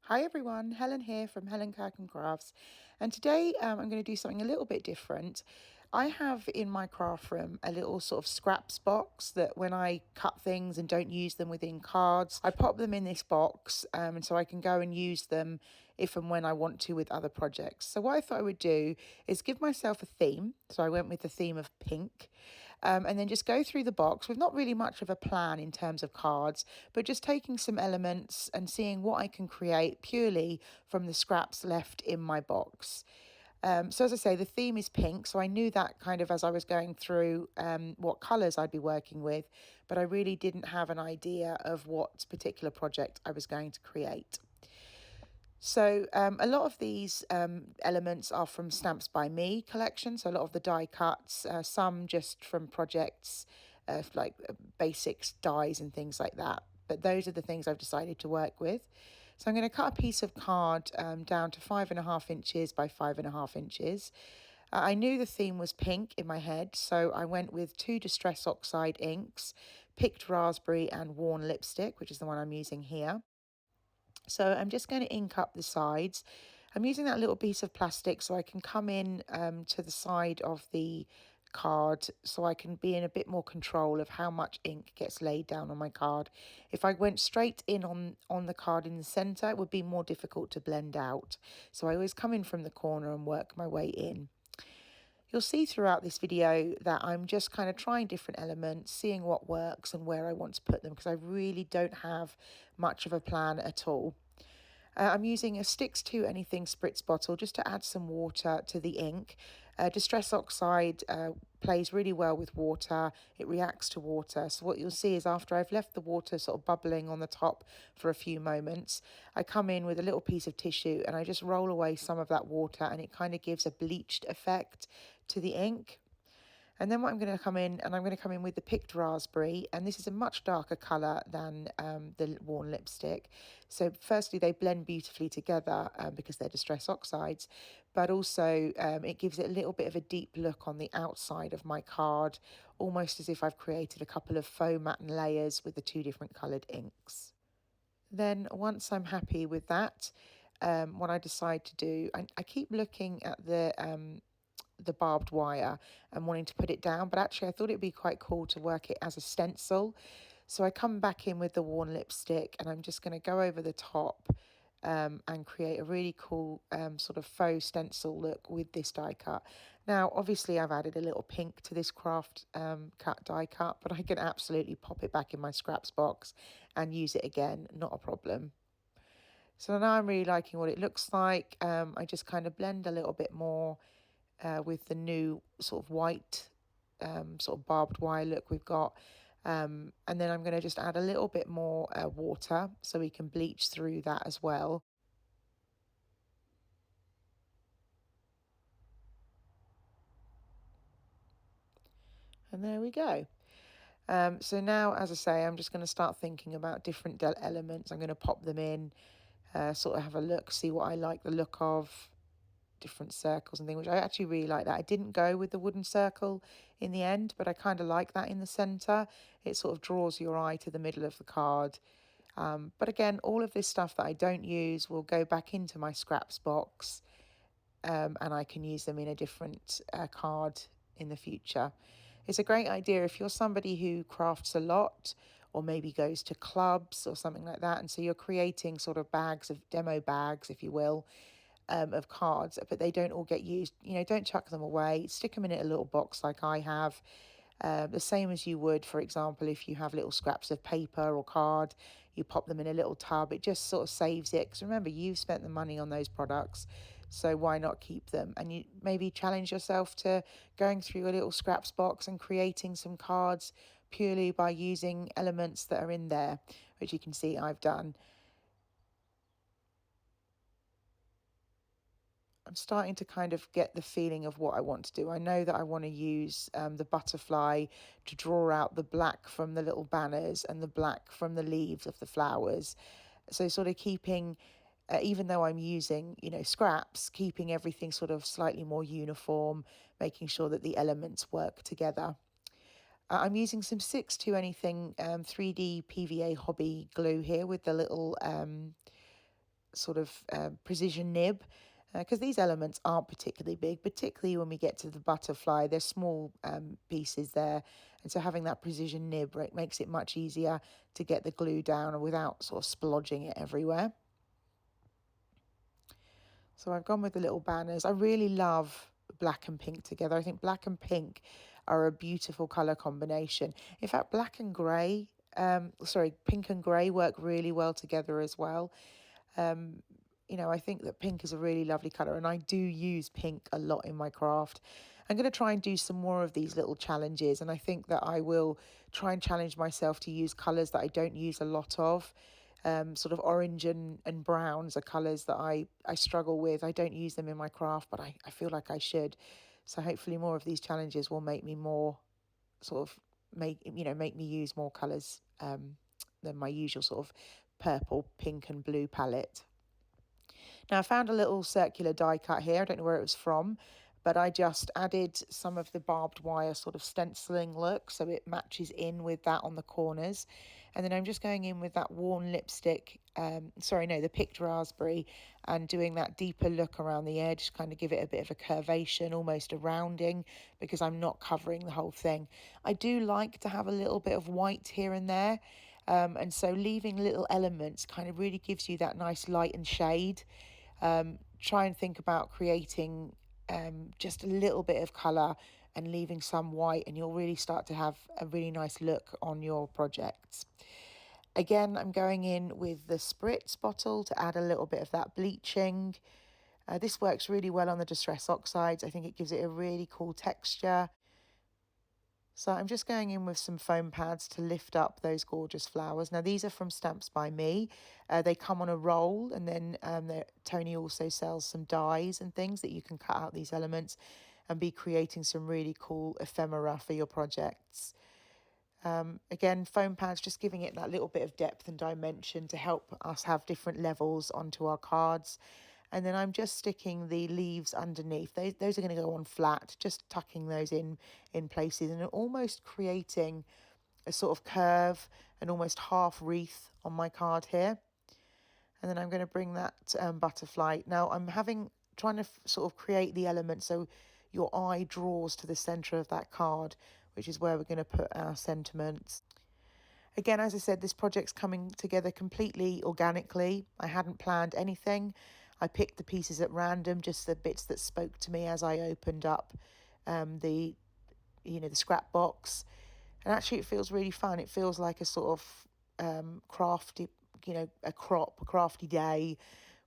Hi everyone, Helen here from Helen Kirkham Crafts, and today I'm going to do something a little bit different. I have in my craft room a little sort of scraps box that when I cut things and don't use them within cards, I pop them in this box and so I can go and use them if and when I want to with other projects. So what I thought I would do is give myself a theme. So I went with the theme of pink and then just go through the box with not really much of a plan in terms of cards, but just taking some elements and seeing what I can create purely from the scraps left in my box. So as I say, the theme is pink, so I knew that kind of as I was going through what colours I'd be working with, but I really didn't have an idea of what particular project I was going to create. So a lot of these elements are from Stamps by Me collection, so a lot of the die cuts, some just from projects like basics, dies and things like that. But those are the things I've decided to work with. So I'm going to cut a piece of card down to 5.5 inches by 5.5 inches. I knew the theme was pink in my head, so I went with 2 Distress Oxide inks, picked raspberry and worn lipstick, which is the one I'm using here. So I'm just going to ink up the sides. I'm using that little piece of plastic so I can come in to the side of the card so I can be in a bit more control of how much ink gets laid down on my card. If I went straight in on the card in the centre, it would be more difficult to blend out. So I always come in from the corner and work my way in. You'll see throughout this video that I'm just kind of trying different elements, seeing what works and where I want to put them because I really don't have much of a plan at all. I'm using a Stix 2 Anything spritz bottle just to add some water to the ink. Distress Oxide plays really well with water. It reacts to water. So what you'll see is after I've left the water sort of bubbling on the top for a few moments, I come in with a little piece of tissue and I just roll away some of that water and it kind of gives a bleached effect to the ink. And then what I'm going to come in, and I'm going to come in with the picked raspberry, and this is a much darker colour than the worn lipstick. So firstly, they blend beautifully together because they're Distress Oxides, but also it gives it a little bit of a deep look on the outside of my card, almost as if I've created a couple of faux matte layers with the 2 different coloured inks. Then once I'm happy with that, what I decide to do, I keep looking at the barbed wire and wanting to put it down, but actually I thought it'd be quite cool to work it as a stencil. So I come back in with the worn lipstick and I'm just going to go over the top and create a really cool sort of faux stencil look with this die cut. Now obviously I've added a little pink to this craft cut die cut, but I can absolutely pop it back in my scraps box and use it again, not a problem. So now I'm really liking what it looks like. I just kind of blend a little bit more with the new sort of white sort of barbed wire look we've got. And then I'm going to just add a little bit more water so we can bleach through that as well. And there we go. So now, as I say, I'm just going to start thinking about different elements. I'm going to pop them in, sort of have a look, see what I like the look of, different circles and things, which I actually really like that. I didn't go with the wooden circle in the end, but I kind of like that in the centre. It sort of draws your eye to the middle of the card. But again, all of this stuff that I don't use will go back into my scraps box and I can use them in a different card in the future. It's a great idea if you're somebody who crafts a lot or maybe goes to clubs or something like that, and so you're creating sort of bags of demo bags, if you will, of cards, but they don't all get used. You know, don't chuck them away. Stick them in a little box like I have. The same as you would, for example, if you have little scraps of paper or card, you pop them in a little tub. It just sort of saves it. Because remember, you've spent the money on those products, so why not keep them? And you maybe challenge yourself to going through your little scraps box and creating some cards purely by using elements that are in there, which you can see I've done. I'm starting to kind of get the feeling of what I want to do. I know that I want to use the butterfly to draw out the black from the little banners and the black from the leaves of the flowers. So sort of keeping, even though I'm using, you know, scraps, keeping everything sort of slightly more uniform, making sure that the elements work together. I'm using some Stix 2 Anything 3D PVA hobby glue here with the little sort of precision nib, because these elements aren't particularly big, particularly when we get to the butterfly. They're small pieces there, and so having that precision nib makes it much easier to get the glue down without sort of splodging it everywhere. So I've gone with the little banners. I really love black and pink together. I think black and pink are a beautiful colour combination. In fact, black and grey, pink and grey work really well together as well. You know, I think that pink is a really lovely colour, and I do use pink a lot in my craft. I'm going to try and do some more of these little challenges, and I think that I will try and challenge myself to use colours that I don't use a lot of. Sort of orange and browns are colours that I struggle with. I don't use them in my craft, but I feel like I should. So hopefully more of these challenges will make me more sort of make me use more colours than my usual sort of purple, pink and blue palette. Now I found a little circular die cut here. I don't know where it was from, but I just added some of the barbed wire sort of stenciling look so it matches in with that on the corners. And then I'm just going in with that worn lipstick, the picked raspberry, and doing that deeper look around the edge, kind of give it a bit of a curvation, almost a rounding, because I'm not covering the whole thing. I do like to have a little bit of white here and there. And so leaving little elements kind of really gives you that nice light and shade. Try and think about creating just a little bit of colour and leaving some white, and you'll really start to have a really nice look on your projects. Again, I'm going in with the spritz bottle to add a little bit of that bleaching. This works really well on the distress oxides. I think it gives it a really cool texture. So I'm just going in with some foam pads to lift up those gorgeous flowers. Now these are from Stamps by Me. They come on a roll, and then Tony also sells some dies and things that you can cut out these elements and be creating some really cool ephemera for your projects. Again, foam pads, just giving it that little bit of depth and dimension to help us have different levels onto our cards. And then I'm just sticking the leaves underneath. Those are going to go on flat, just tucking those in places and almost creating a sort of curve, and almost half wreath on my card here. And then I'm going to bring that butterfly. Now I'm trying to sort of create the element so your eye draws to the centre of that card, which is where we're going to put our sentiments. Again, as I said, this project's coming together completely organically. I hadn't planned anything. I picked the pieces at random, just the bits that spoke to me as I opened up the scrap box. And actually it feels really fun. It feels like a sort of crafty, a crafty day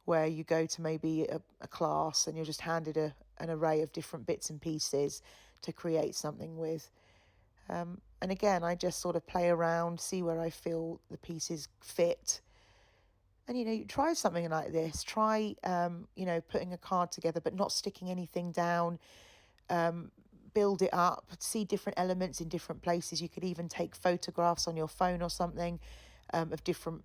where you go to maybe a class and you're just handed an array of different bits and pieces to create something with. And again, I just sort of play around, see where I feel the pieces fit. And, you try something like this. Try, putting a card together, but not sticking anything down. Build it up, see different elements in different places. You could even take photographs on your phone or something of different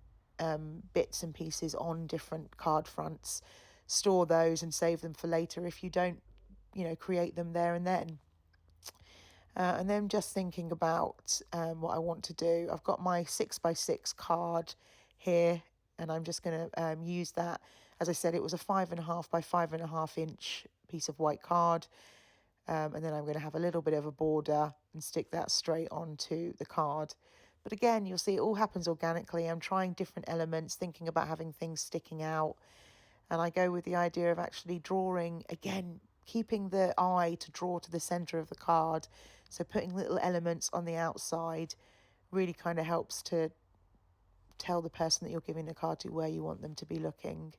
bits and pieces on different card fronts. Store those and save them for later if you don't, create them there and then. And then just thinking about what I want to do. I've got my 6x6 card here, and I'm just going to use that. As I said, it was a 5.5 by 5.5 inch piece of white card. And then I'm going to have a little bit of a border and stick that straight onto the card. But again, you'll see it all happens organically. I'm trying different elements, thinking about having things sticking out. And I go with the idea of actually drawing, again, keeping the eye to draw to the centre of the card. So putting little elements on the outside really kind of helps to tell the person that you're giving the card to where you want them to be looking.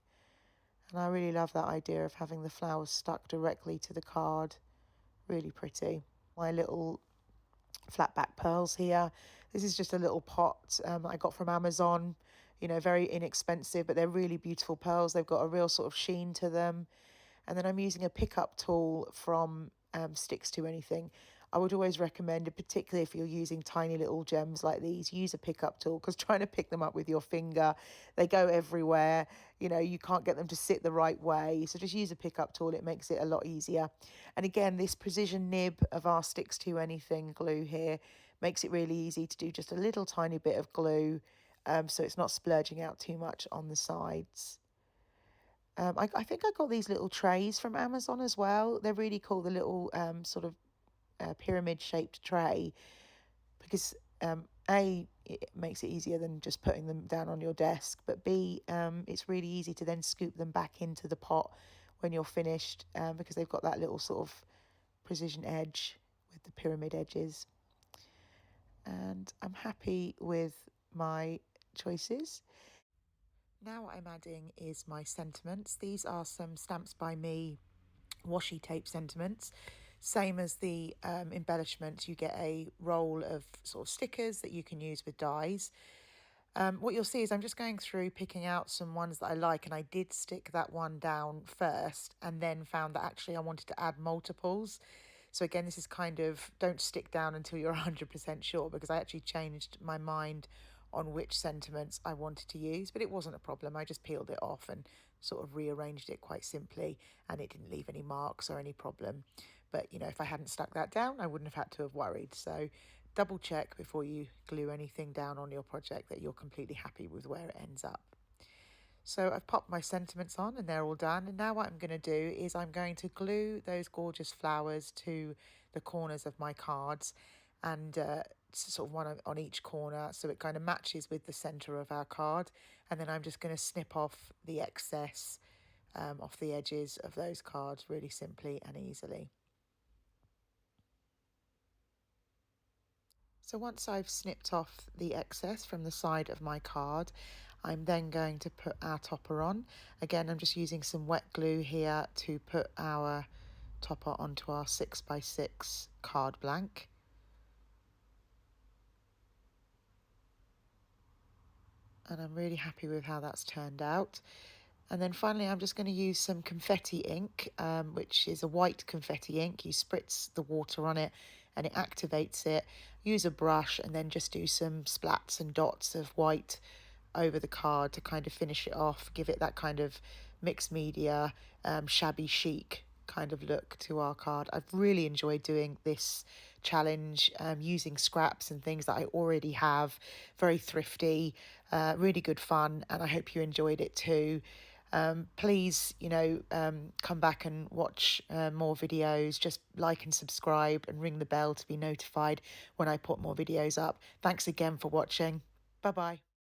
And I really love that idea of having the flowers stuck directly to the card. Really pretty. My little flat back pearls here. This is just a little pot I got from Amazon. Very inexpensive, but they're really beautiful pearls. They've got a real sort of sheen to them. And then I'm using a pickup tool from Stix to Anything. I would always recommend, particularly if you're using tiny little gems like these, use a pickup tool, because trying to pick them up with your finger, they go everywhere. You can't get them to sit the right way. So just use a pickup tool. It makes it a lot easier. And again, this precision nib of our Stix to Anything glue here makes it really easy to do just a little tiny bit of glue, so it's not splurging out too much on the sides. I think I got these little trays from Amazon as well. They're really cool, the little sort of pyramid shaped tray, because A, it makes it easier than just putting them down on your desk, but B, it's really easy to then scoop them back into the pot when you're finished, because they've got that little sort of precision edge with the pyramid edges. And I'm happy with my choices. Now what I'm adding is my sentiments. These are some Stamps by Me washi tape sentiments. Same as the embellishments, you get a roll of sort of stickers that you can use with dies. What you'll see is I'm just going through picking out some ones that I like, and I did stick that one down first and then found that actually I wanted to add multiples. So again, this is kind of, don't stick down until you're 100% sure, because I actually changed my mind on which sentiments I wanted to use, but it wasn't a problem. I just peeled it off and sort of rearranged it quite simply, and it didn't leave any marks or any problem. But you know, if I hadn't stuck that down, I wouldn't have had to have worried. So double check before you glue anything down on your project that you're completely happy with where it ends up. So I've popped my sentiments on and they're all done. And now what I'm going to do is I'm going to glue those gorgeous flowers to the corners of my cards, and sort of one on each corner, so it kind of matches with the centre of our card. And then I'm just going to snip off the excess off the edges of those cards really simply and easily. So once I've snipped off the excess from the side of my card, I'm then going to put our topper on. Again, I'm just using some wet glue here to put our topper onto our 6x6 card blank. And I'm really happy with how that's turned out. And then finally, I'm just going to use some confetti ink, which is a white confetti ink. You spritz the water on it and it activates it. Use a brush and then just do some splats and dots of white over the card to kind of finish it off, give it that kind of mixed media, shabby chic kind of look to our card. I've really enjoyed doing this challenge, using scraps and things that I already have. Very thrifty, really good fun, and I hope you enjoyed it too. Please, come back and watch more videos. Just like and subscribe and ring the bell to be notified when I put more videos up. Thanks again for watching. Bye bye.